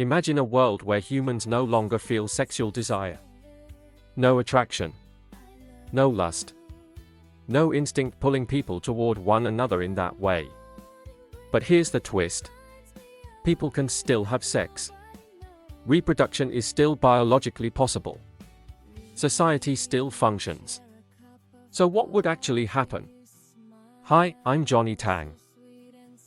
Imagine a world where humans no longer feel sexual desire. No attraction. No lust. No instinct pulling people toward one another in that way. But here's the twist. People can still have sex. Reproduction is still biologically possible. Society still functions. So what would actually happen? Hi, I'm Johnny Tang.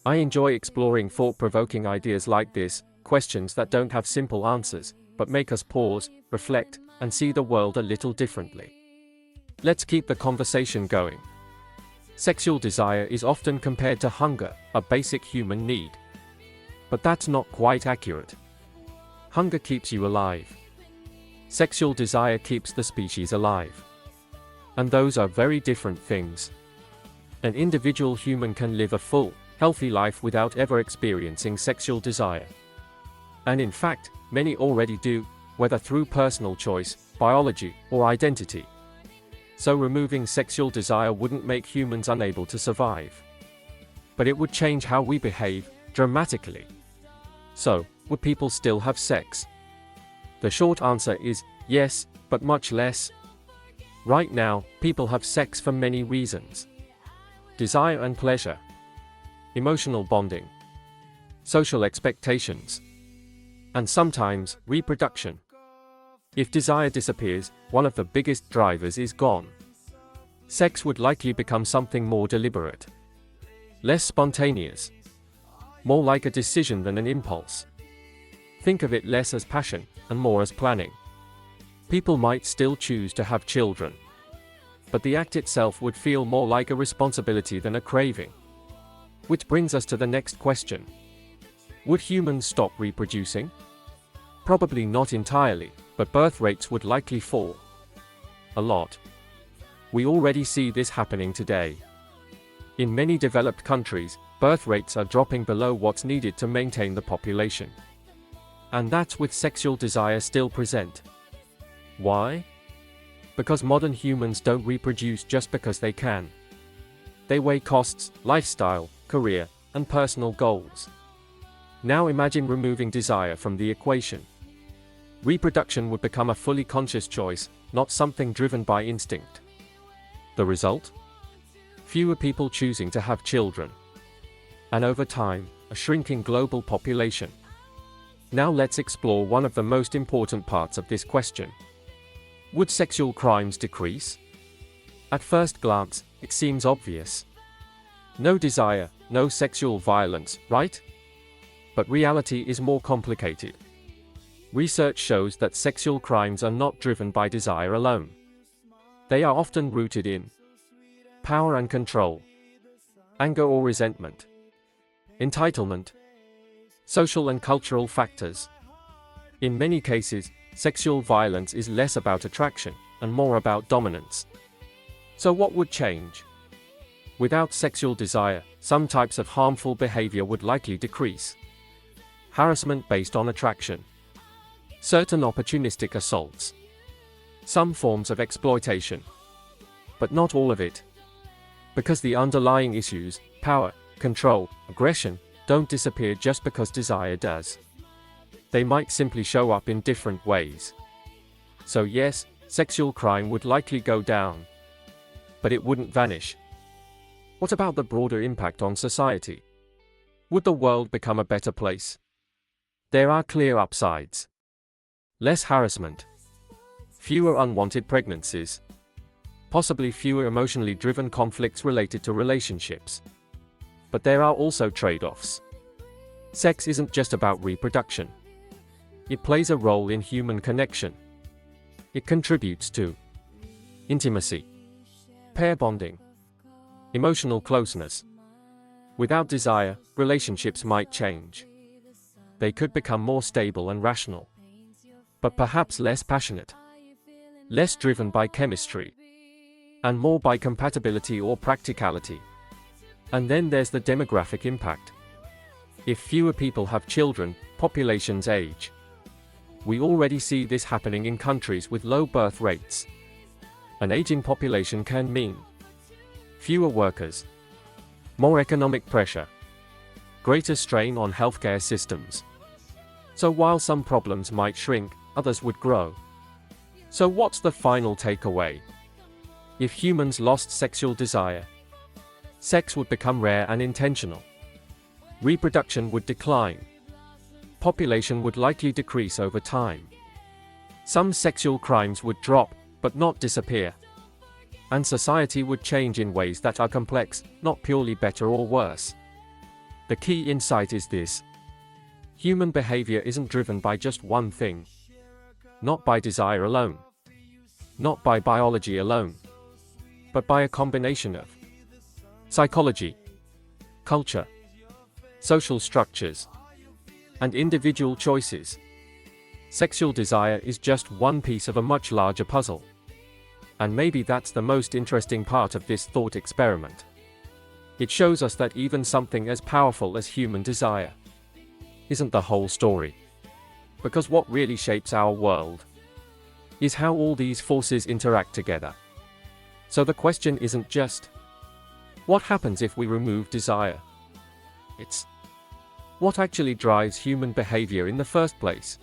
I enjoy exploring thought-provoking ideas like this, questions that don't have simple answers, but make us pause, reflect, and see the world a little differently. Let's keep the conversation going. Sexual desire is often compared to hunger, a basic human need. But that's not quite accurate. Hunger keeps you alive. Sexual desire keeps the species alive. And those are very different things. An individual human can live a full, healthy life without ever experiencing sexual desire. And in fact, many already do, whether through personal choice, biology, or identity. So removing sexual desire wouldn't make humans unable to survive. But it would change how we behave, dramatically. So, would people still have sex? The short answer is, yes, but much less. Right now, people have sex for many reasons. Desire and pleasure. Emotional bonding. Social expectations. And sometimes, reproduction. If desire disappears, one of the biggest drivers is gone. Sex would likely become something more deliberate. Less spontaneous. More like a decision than an impulse. Think of it less as passion, and more as planning. People might still choose to have children. But the act itself would feel more like a responsibility than a craving. Which brings us to the next question. Would humans stop reproducing? Probably not entirely, but birth rates would likely fall. A lot. We already see this happening today. In many developed countries, birth rates are dropping below what's needed to maintain the population. And that's with sexual desire still present. Why? Because modern humans don't reproduce just because they can. They weigh costs, lifestyle, career, and personal goals. Now imagine removing desire from the equation. Reproduction would become a fully conscious choice, not something driven by instinct. The result? Fewer people choosing to have children. And over time, a shrinking global population. Now let's explore one of the most important parts of this question. Would sexual crimes decrease? At first glance, it seems obvious. No desire, no sexual violence, right? But reality is more complicated. Research shows that sexual crimes are not driven by desire alone. They are often rooted in power and control, anger or resentment, entitlement, social and cultural factors. In many cases, sexual violence is less about attraction and more about dominance. So what would change? Without sexual desire, some types of harmful behavior would likely decrease. Harassment based on attraction. Certain opportunistic assaults. Some forms of exploitation. But not all of it. Because the underlying issues, power, control, aggression, don't disappear just because desire does. They might simply show up in different ways. So yes, sexual crime would likely go down. But it wouldn't vanish. What about the broader impact on society? Would the world become a better place? There are clear upsides. Less harassment. Fewer unwanted pregnancies. Possibly fewer emotionally driven conflicts related to relationships. But there are also trade-offs. Sex isn't just about reproduction. It plays a role in human connection. It contributes to intimacy, pair bonding, emotional closeness. Without desire, relationships might change. They could become more stable and rational. But perhaps less passionate. Less driven by chemistry. And more by compatibility or practicality. And then there's the demographic impact. If fewer people have children, populations age. We already see this happening in countries with low birth rates. An aging population can mean fewer workers, more economic pressure, greater strain on healthcare systems, So while some problems might shrink, others would grow. So what's the final takeaway? If humans lost sexual desire, sex would become rare and intentional. Reproduction would decline. Population would likely decrease over time. Some sexual crimes would drop, but not disappear. And society would change in ways that are complex, not purely better or worse. The key insight is this: human behavior isn't driven by just one thing. Not by desire alone. Not by biology alone. But by a combination of psychology, culture, social structures, and individual choices. Sexual desire is just one piece of a much larger puzzle. And maybe that's the most interesting part of this thought experiment. It shows us that even something as powerful as human desire isn't the whole story. Because what really shapes our world is how all these forces interact together. So the question isn't just, what happens if we remove desire? It's, what actually drives human behavior in the first place?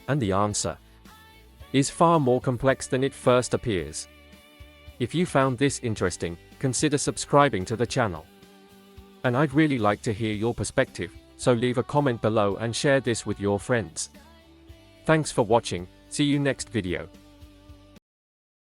And the answer is far more complex than it first appears. If you found this interesting, consider subscribing to the channel. And I'd really like to hear your perspective, so leave a comment below and share this with your friends. Thanks for watching, see you next video.